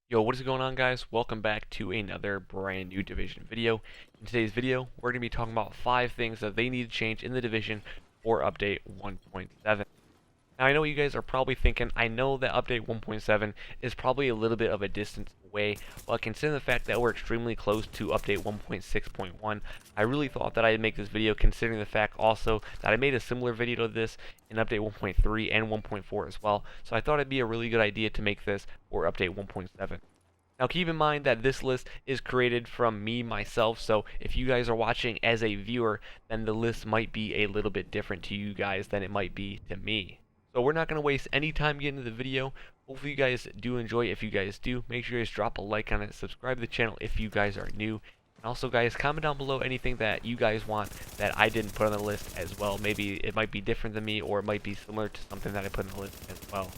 Yo, what is going on, guys? Welcome back to another brand new Division video. In today's video, we're going to be talking about 5 things that they need to change in the Division for update 1.7. Now, I know you guys are probably thinking, I know that update 1.7 is probably a little bit of a distance away, but considering the fact that we're extremely close to update 1.6.1, I really thought that I'd make this video considering the fact also that I made a similar video to this in update 1.3 and 1.4 as well, so I thought it'd be a really good idea to make this for update 1.7. Now keep in mind that this list is created from me myself, so if you guys are watching as a viewer, then the list might be a little bit different to you guys than it might be to me. So we're not going to waste any time getting into the video. Hopefully you guys do enjoy. If you guys do, make sure you guys drop a like on it, subscribe to the channel if you guys are new. And also guys, comment down below anything that you guys want that I didn't put on the list as well. Maybe it might be different than me, or it might be similar to something that I put on the list as well.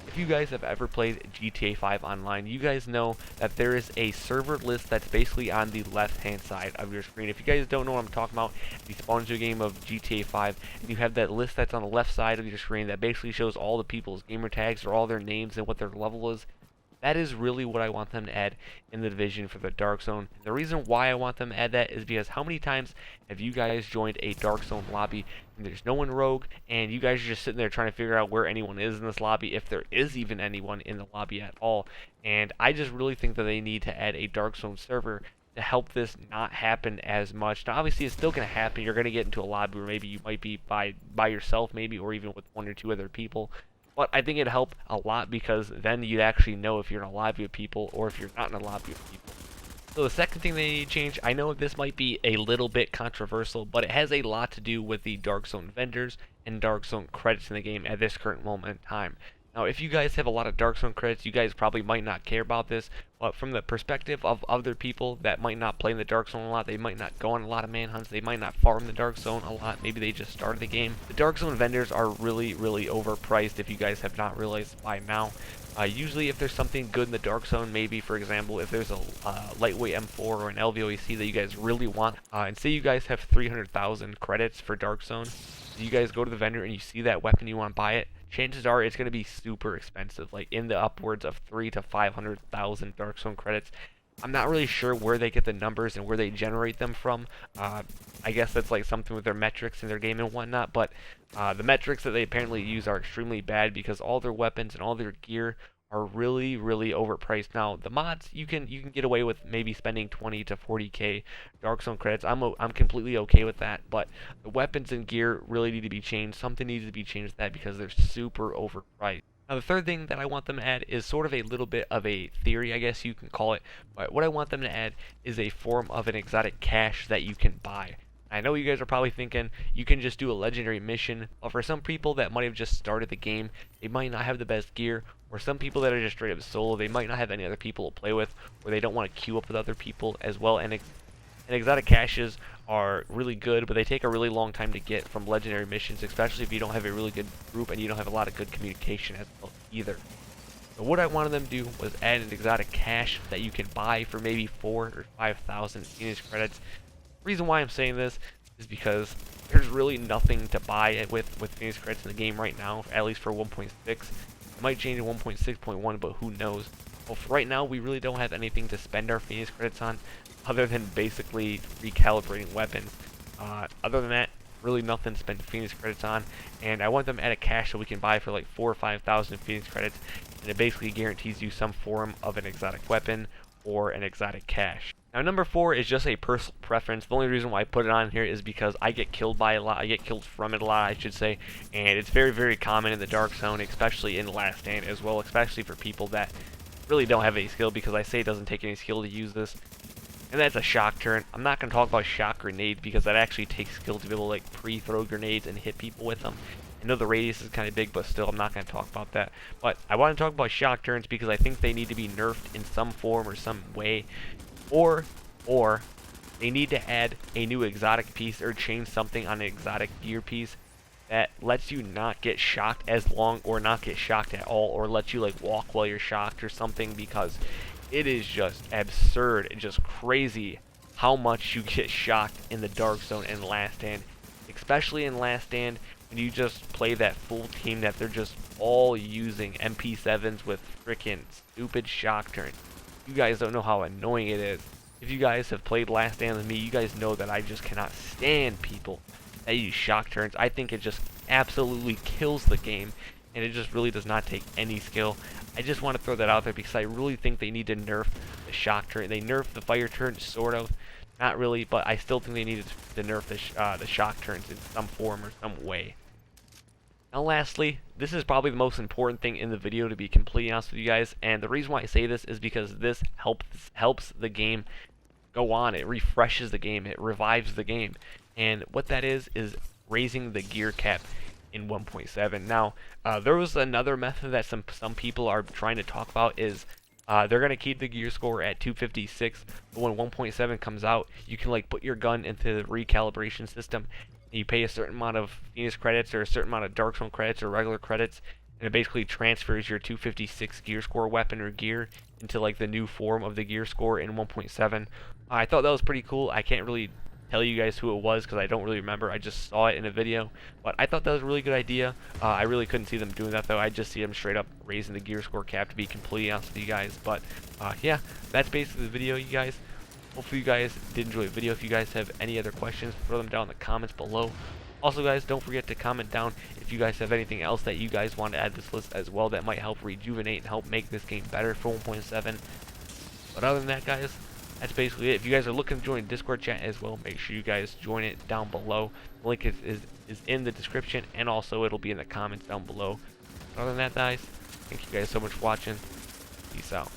If you guys have ever played GTA 5 online, you guys know that there is a server list that's basically on the left hand side of your screen. If you guys don't know what I'm talking about, you spawn into a game of GTA 5 and you have that list that's on the left side of your screen that basically shows all the people's gamer tags or all their names and what their level is. That is really what I want them to add in the Division for the Dark Zone. The reason why I want them to add that is because how many times have you guys joined a Dark Zone lobby and there's no one rogue and you guys are just sitting there trying to figure out where anyone is in this lobby, if there is even anyone in the lobby at all. And I just really think that they need to add a Dark Zone server to help this not happen as much. Now obviously it's still going to happen. You're going to get into a lobby where maybe you might be by yourself maybe, or even with 1 or 2 other people. But I think it'd help a lot because then you'd actually know if you're in a lobby with people or if you're not in a lobby with people. So the second thing they need to change, I know this might be a little bit controversial, but it has a lot to do with the Dark Zone vendors and Dark Zone credits in the game at this current moment in time. Now, if you guys have a lot of Dark Zone credits, you guys probably might not care about this, but from the perspective of other people that might not play in the Dark Zone a lot, they might not go on a lot of manhunts, they might not farm the Dark Zone a lot, maybe they just started the game. The Dark Zone vendors are really overpriced if you guys have not realized by now. Usually if there's something good in the Dark Zone, maybe for example if there's a lightweight M4 or an LVOEC that you guys really want, and say you guys have 300,000 credits for Dark Zone, so you guys go to the vendor and you see that weapon, you want to buy it, chances are it's going to be super expensive, like in the upwards of 300,000 to 500,000 Dark Zone credits. I'm not really sure where they get the numbers and where they generate them from. I guess that's like something with their metrics in their game and whatnot, but the metrics that they apparently use are extremely bad because all their weapons and all their gear are really overpriced. Now the mods, you can get away with maybe spending 20 to 40k Dark Zone credits. I'm completely okay with that, but the weapons and gear really need to be changed. Something needs to be changed with that because they're super overpriced. Now the third thing that I want them to add is sort of a little bit of a theory, I guess you can call it, but what I want them to add is a form of an exotic cache that you can buy. I know you guys are probably thinking you can just do a legendary mission, but for some people that might have just started the game, they might not have the best gear, or some people that are just straight up solo, they might not have any other people to play with, or they don't want to queue up with other people as well, and exotic caches are really good, but they take a really long time to get from legendary missions, especially if you don't have a really good group and you don't have a lot of good communication as well either. So what I wanted them to do was add an exotic cache that you can buy for maybe 4,000 or 5,000 Phoenix credits. The reason why I'm saying this is because there's really nothing to buy it with Phoenix credits in the game right now, at least for 1.6. It might change in 1.6.1, but who knows. Well, for right now, we really don't have anything to spend our Phoenix credits on other than basically recalibrating weapons. Other than that, really nothing to spend Phoenix credits on, and I want them to add a cache so we can buy for like 4,000 or 5,000 Phoenix credits, and it basically guarantees you some form of an exotic weapon or an exotic cache. Now number 4 is just a personal preference. The only reason why I put it on here is because I get killed by a lot, I get killed from it a lot I should say, and it's very common in the Dark Zone, especially in Last Stand as well, especially for people that really don't have any skill, because I say it doesn't take any skill to use this. And that's a shock turn. I'm not going to talk about shock grenades because that actually takes skill to be able to like pre-throw grenades and hit people with them. I know the radius is kind of big, but still I'm not going to talk about that. But I want to talk about shock turns because I think they need to be nerfed in some form or some way. Or they need to add a new exotic piece or change something on an exotic gear piece that lets you not get shocked as long, or not get shocked at all, or lets you like walk while you're shocked or something, because it is just absurd and just crazy how much you get shocked in the Dark Zone and Last Stand, especially in Last Stand when you just play that full team that they're just all using MP7s with freaking stupid shock turns. You guys don't know how annoying it is. If you guys have played Last Stand with me, you guys know that I just cannot stand people that use shock turns. I think it just absolutely kills the game, and it just really does not take any skill. I just want to throw that out there because I really think they need to nerf the shock turn. They nerfed the fire turn, sort of. Not really, but I still think they needed to nerf the shock turns in some form or some way. Now lastly, this is probably the most important thing in the video, to be completely honest with you guys, and the reason why I say this is because this helps the game go on. It refreshes the game, it revives the game, and what that is raising the gear cap in 1.7. Now, there was another method that some people are trying to talk about is they're going to keep the gear score at 256, but when 1.7 comes out, you can like put your gun into the recalibration system. You pay a certain amount of Phoenix credits or a certain amount of Darkzone credits or regular credits, and it basically transfers your 256 gear score weapon or gear into like the new form of the gear score in 1.7. I thought that was pretty cool. I can't really tell you guys who it was because I don't really remember. I just saw it in a video, but I thought that was a really good idea. I really couldn't see them doing that though. I just see them straight up raising the gear score cap, to be completely honest with you guys. But yeah, that's basically the video, you guys. Hopefully you guys did enjoy the video. If you guys have any other questions, throw them down in the comments below. Also guys, don't forget to comment down if you guys have anything else that you guys want to add to this list as well that might help rejuvenate and help make this game better for 1.7. But other than that guys, that's basically it. If you guys are looking to join Discord chat as well, make sure you guys join it down below. The link is in the description, and also it'll be in the comments down below. Other than that guys, thank you guys so much for watching. Peace out.